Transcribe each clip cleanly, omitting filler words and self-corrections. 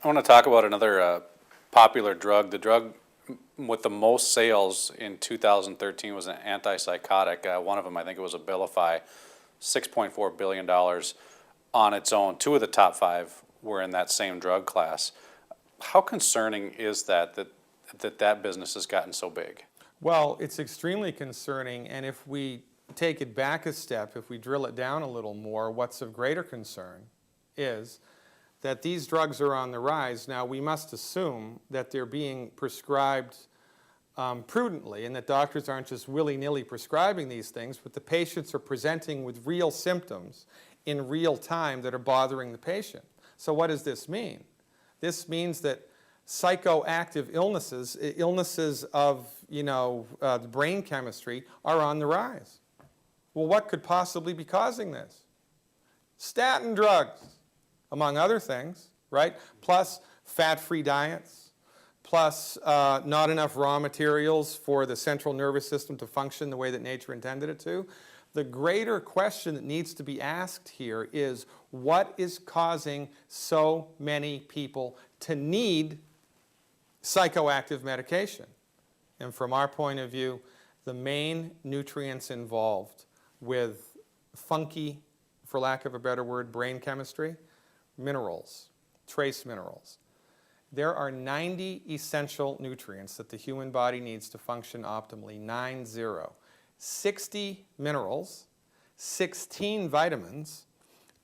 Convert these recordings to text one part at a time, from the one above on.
I want to talk about another popular drug. The drug with the most sales in 2013 was an antipsychotic. One of them, I think it was Abilify, $6.4 billion on its own. Two of the top five were in that same drug class. How concerning is that business has gotten so big? Well, it's extremely concerning, and if we take it back a step, if we drill it down a little more, what's of greater concern is that these drugs are on the rise. Now, we must assume that they're being prescribed prudently and that doctors aren't just willy-nilly prescribing these things, but the patients are presenting with real symptoms in real time that are bothering the patient. So what does this mean? This means that psychoactive illnesses, illnesses of the brain chemistry, are on the rise. Well, what could possibly be causing this? Statin drugs, among other things, right? Plus fat-free diets, plus not enough raw materials for the central nervous system to function the way that nature intended it to. The greater question that needs to be asked here is, what is causing so many people to need psychoactive medication? And from our point of view, the main nutrients involved with funky, for lack of a better word, brain chemistry, minerals, trace minerals. There are 90 essential nutrients that the human body needs to function optimally, 90. 60 minerals, 16 vitamins,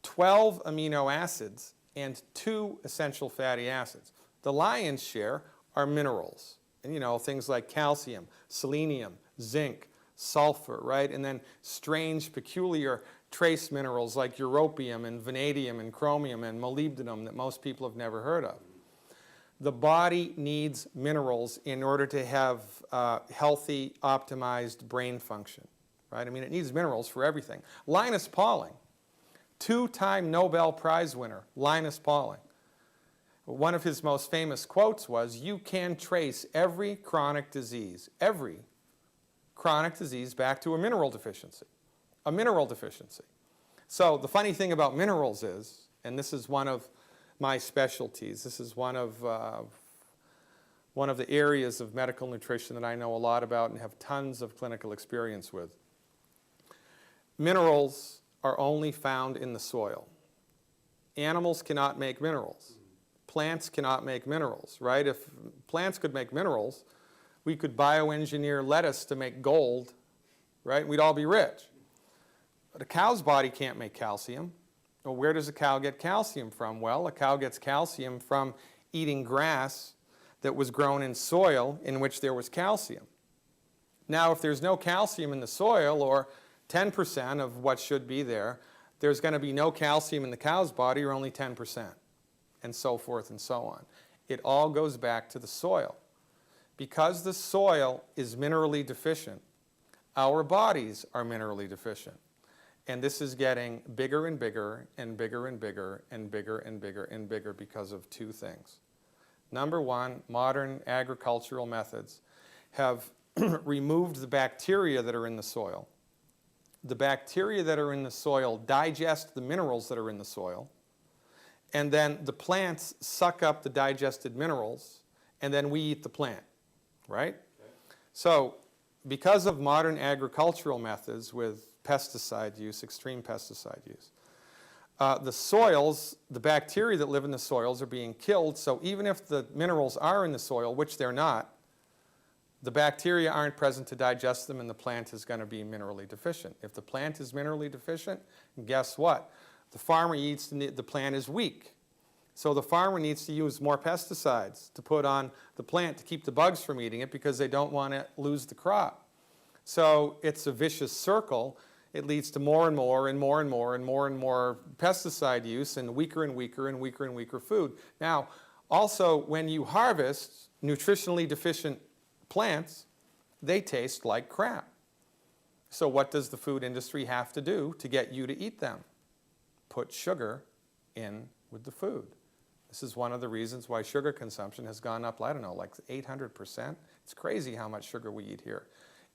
12 amino acids, and 2 essential fatty acids. The lion's share are minerals, and things like calcium, selenium, zinc, sulfur, right? And then strange, peculiar trace minerals like europium and vanadium and chromium and molybdenum that most people have never heard of. The body needs minerals in order to have healthy, optimized brain function, right? I mean, it needs minerals for everything. Linus Pauling, two-time Nobel Prize winner, Linus Pauling. One of his most famous quotes was, "You can trace every chronic disease back to a mineral deficiency." A mineral deficiency. So the funny thing about minerals is, and this is one of my specialties, this is one of the areas of medical nutrition that I know a lot about and have tons of clinical experience with. Minerals are only found in the soil. Animals cannot make minerals. Plants cannot make minerals, right? If plants could make minerals, we could bioengineer lettuce to make gold, right? We'd all be rich. But a cow's body can't make calcium. Well, where does a cow get calcium from? Well, a cow gets calcium from eating grass that was grown in soil in which there was calcium. Now, if there's no calcium in the soil, or 10% of what should be there, there's going to be no calcium in the cow's body, or only 10%, and so forth and so on. It all goes back to the soil. Because the soil is minerally deficient, our bodies are minerally deficient. And this is getting bigger and bigger and bigger and bigger and bigger and bigger and bigger because of two things. Number one, modern agricultural methods have removed the bacteria that are in the soil. The bacteria that are in the soil digest the minerals that are in the soil, and then the plants suck up the digested minerals, and then we eat the plant, right? Okay. So because of modern agricultural methods with pesticide use, extreme pesticide use, the soils, the bacteria that live in the soils are being killed, so even if the minerals are in the soil, which they're not, the bacteria aren't present to digest them, and the plant is going to be minerally deficient. If the plant is minerally deficient, guess what? The farmer eats, the plant is weak. So the farmer needs to use more pesticides to put on the plant to keep the bugs from eating it, because they don't want to lose the crop. So it's a vicious circle. It leads to more and more and more and more and more and more pesticide use, and weaker and weaker and weaker and weaker food. Now, also, when you harvest nutritionally deficient plants, they taste like crap. So what does the food industry have to do to get you to eat them? Put sugar in with the food. This is one of the reasons why sugar consumption has gone up, I don't know, like 800%. It's crazy how much sugar we eat here.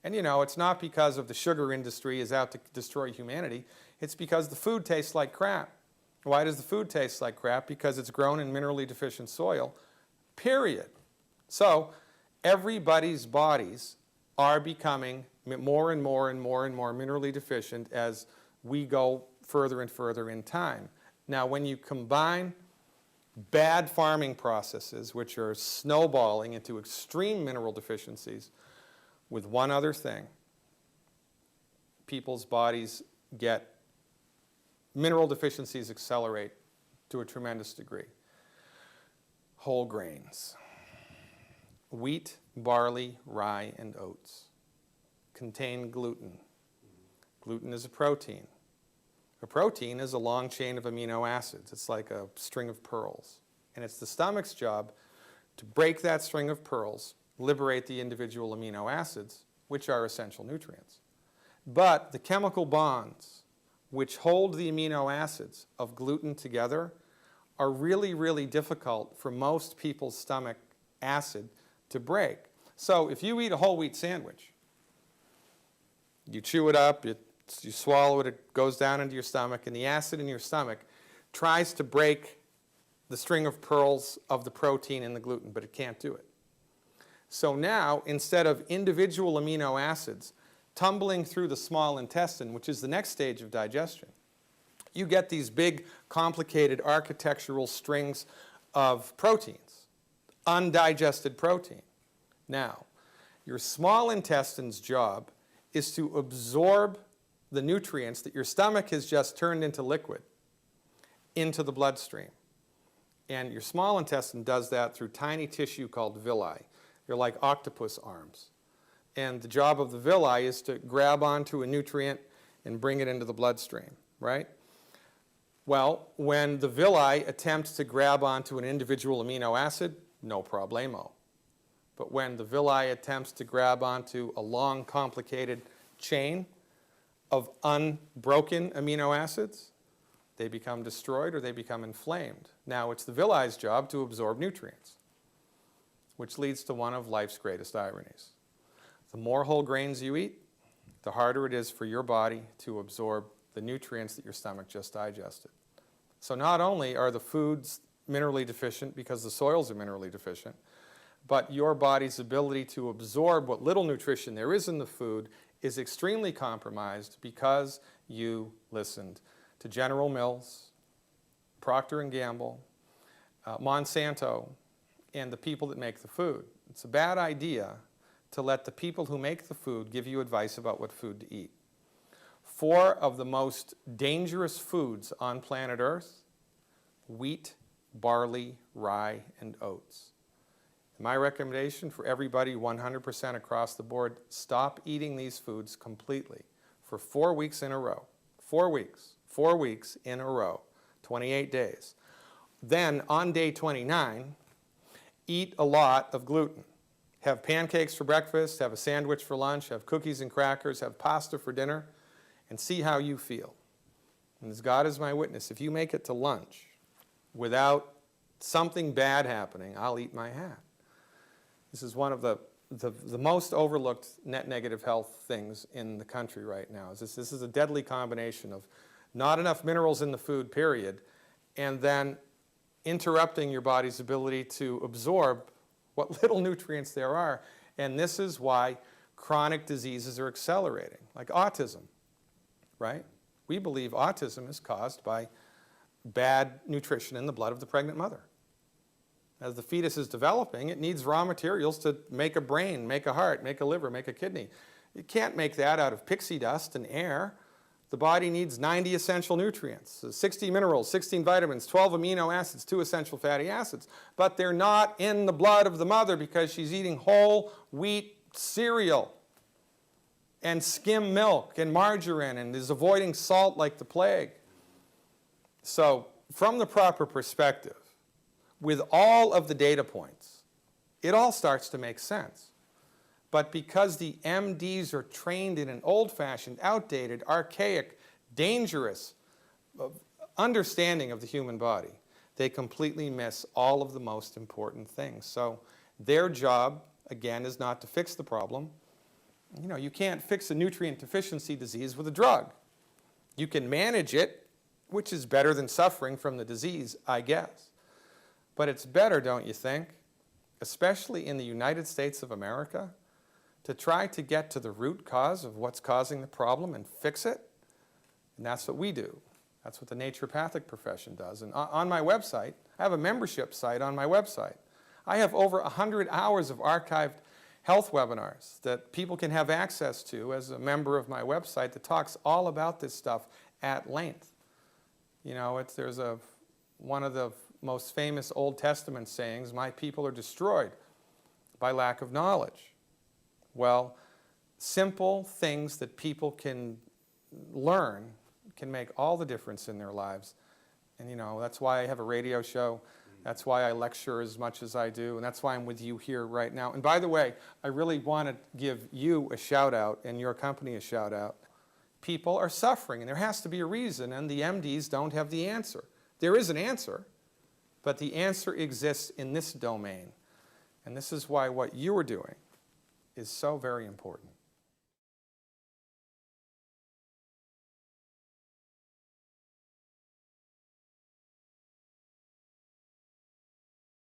And it's not because of the sugar industry is out to destroy humanity. It's because the food tastes like crap. Why does the food taste like crap? Because it's grown in minerally deficient soil, period. So everybody's bodies are becoming more and more and more and more minerally deficient as we go further and further in time. Now, when you combine bad farming processes, which are snowballing into extreme mineral deficiencies, with one other thing, people's bodies get mineral deficiencies accelerate to a tremendous degree. Whole grains. Wheat, barley, rye, and oats contain gluten. Gluten is a protein. A protein is a long chain of amino acids. It's like a string of pearls. And it's the stomach's job to break that string of pearls, liberate the individual amino acids, which are essential nutrients. But the chemical bonds which hold the amino acids of gluten together are really, really difficult for most people's stomach acid to break. So if you eat a whole wheat sandwich, you chew it up, you swallow it, it goes down into your stomach, and the acid in your stomach tries to break the string of pearls of the protein in the gluten, but it can't do it. So now, instead of individual amino acids tumbling through the small intestine, which is the next stage of digestion, you get these big, complicated architectural strings of proteins, undigested protein. Now, your small intestine's job is to absorb the nutrients that your stomach has just turned into liquid into the bloodstream. And your small intestine does that through tiny tissue called villi. They're like octopus arms. And the job of the villi is to grab onto a nutrient and bring it into the bloodstream, right? Well, when the villi attempts to grab onto an individual amino acid, no problemo. But when the villi attempts to grab onto a long, complicated chain of unbroken amino acids, they become destroyed or they become inflamed. Now, it's the villi's job to absorb nutrients, which leads to one of life's greatest ironies. The more whole grains you eat, the harder it is for your body to absorb the nutrients that your stomach just digested. So not only are the foods minerally deficient because the soils are minerally deficient, but your body's ability to absorb what little nutrition there is in the food is extremely compromised because you listened to General Mills, Procter & Gamble, Monsanto, and the people that make the food. It's a bad idea to let the people who make the food give you advice about what food to eat. 4 of the most dangerous foods on planet Earth: wheat, barley, rye, and oats. My recommendation for everybody 100% across the board: stop eating these foods completely for 4 weeks in a row. 4 weeks. 4 weeks in a row. 28 days. Then on day 29, eat a lot of gluten. Have pancakes for breakfast, have a sandwich for lunch, have cookies and crackers, have pasta for dinner, and see how you feel. And as God is my witness, if you make it to lunch without something bad happening, I'll eat my hat. This is one of the most overlooked net negative health things in the country right now. This is a deadly combination of not enough minerals in the food, period, and then interrupting your body's ability to absorb what little nutrients there are. And this is why chronic diseases are accelerating, like autism, right? We believe autism is caused by bad nutrition in the blood of the pregnant mother. As the fetus is developing, it needs raw materials to make a brain, make a heart, make a liver, make a kidney. You can't make that out of pixie dust and air. The body needs 90 essential nutrients, 60 minerals, 16 vitamins, 12 amino acids, 2 essential fatty acids. But they're not in the blood of the mother because she's eating whole wheat cereal and skim milk and margarine and is avoiding salt like the plague. So from the proper perspective, with all of the data points, it all starts to make sense. But because the MDs are trained in an old-fashioned, outdated, archaic, dangerous understanding of the human body, they completely miss all of the most important things. So their job, again, is not to fix the problem. You can't fix a nutrient deficiency disease with a drug. You can manage it which is better than suffering from the disease, I guess. But it's better, don't you think, especially in the United States of America, to try to get to the root cause of what's causing the problem and fix it? And that's what we do. That's what the naturopathic profession does. And on my website, I have a membership site on my website. I have over 100 hours of archived health webinars that people can have access to as a member of my website that talks all about this stuff at length. You know, there's one of the most famous Old Testament sayings, my people are destroyed by lack of knowledge. Well, simple things that people can learn can make all the difference in their lives. And you know, that's why I have a radio show. That's why I lecture as much as I do, and that's why I'm with you here right now. And by the way, I really want to give you a shout out and your company a shout out. People are suffering, and there has to be a reason, and the MDs don't have the answer. There is an answer, but the answer exists in this domain. And this is why what you are doing is so very important.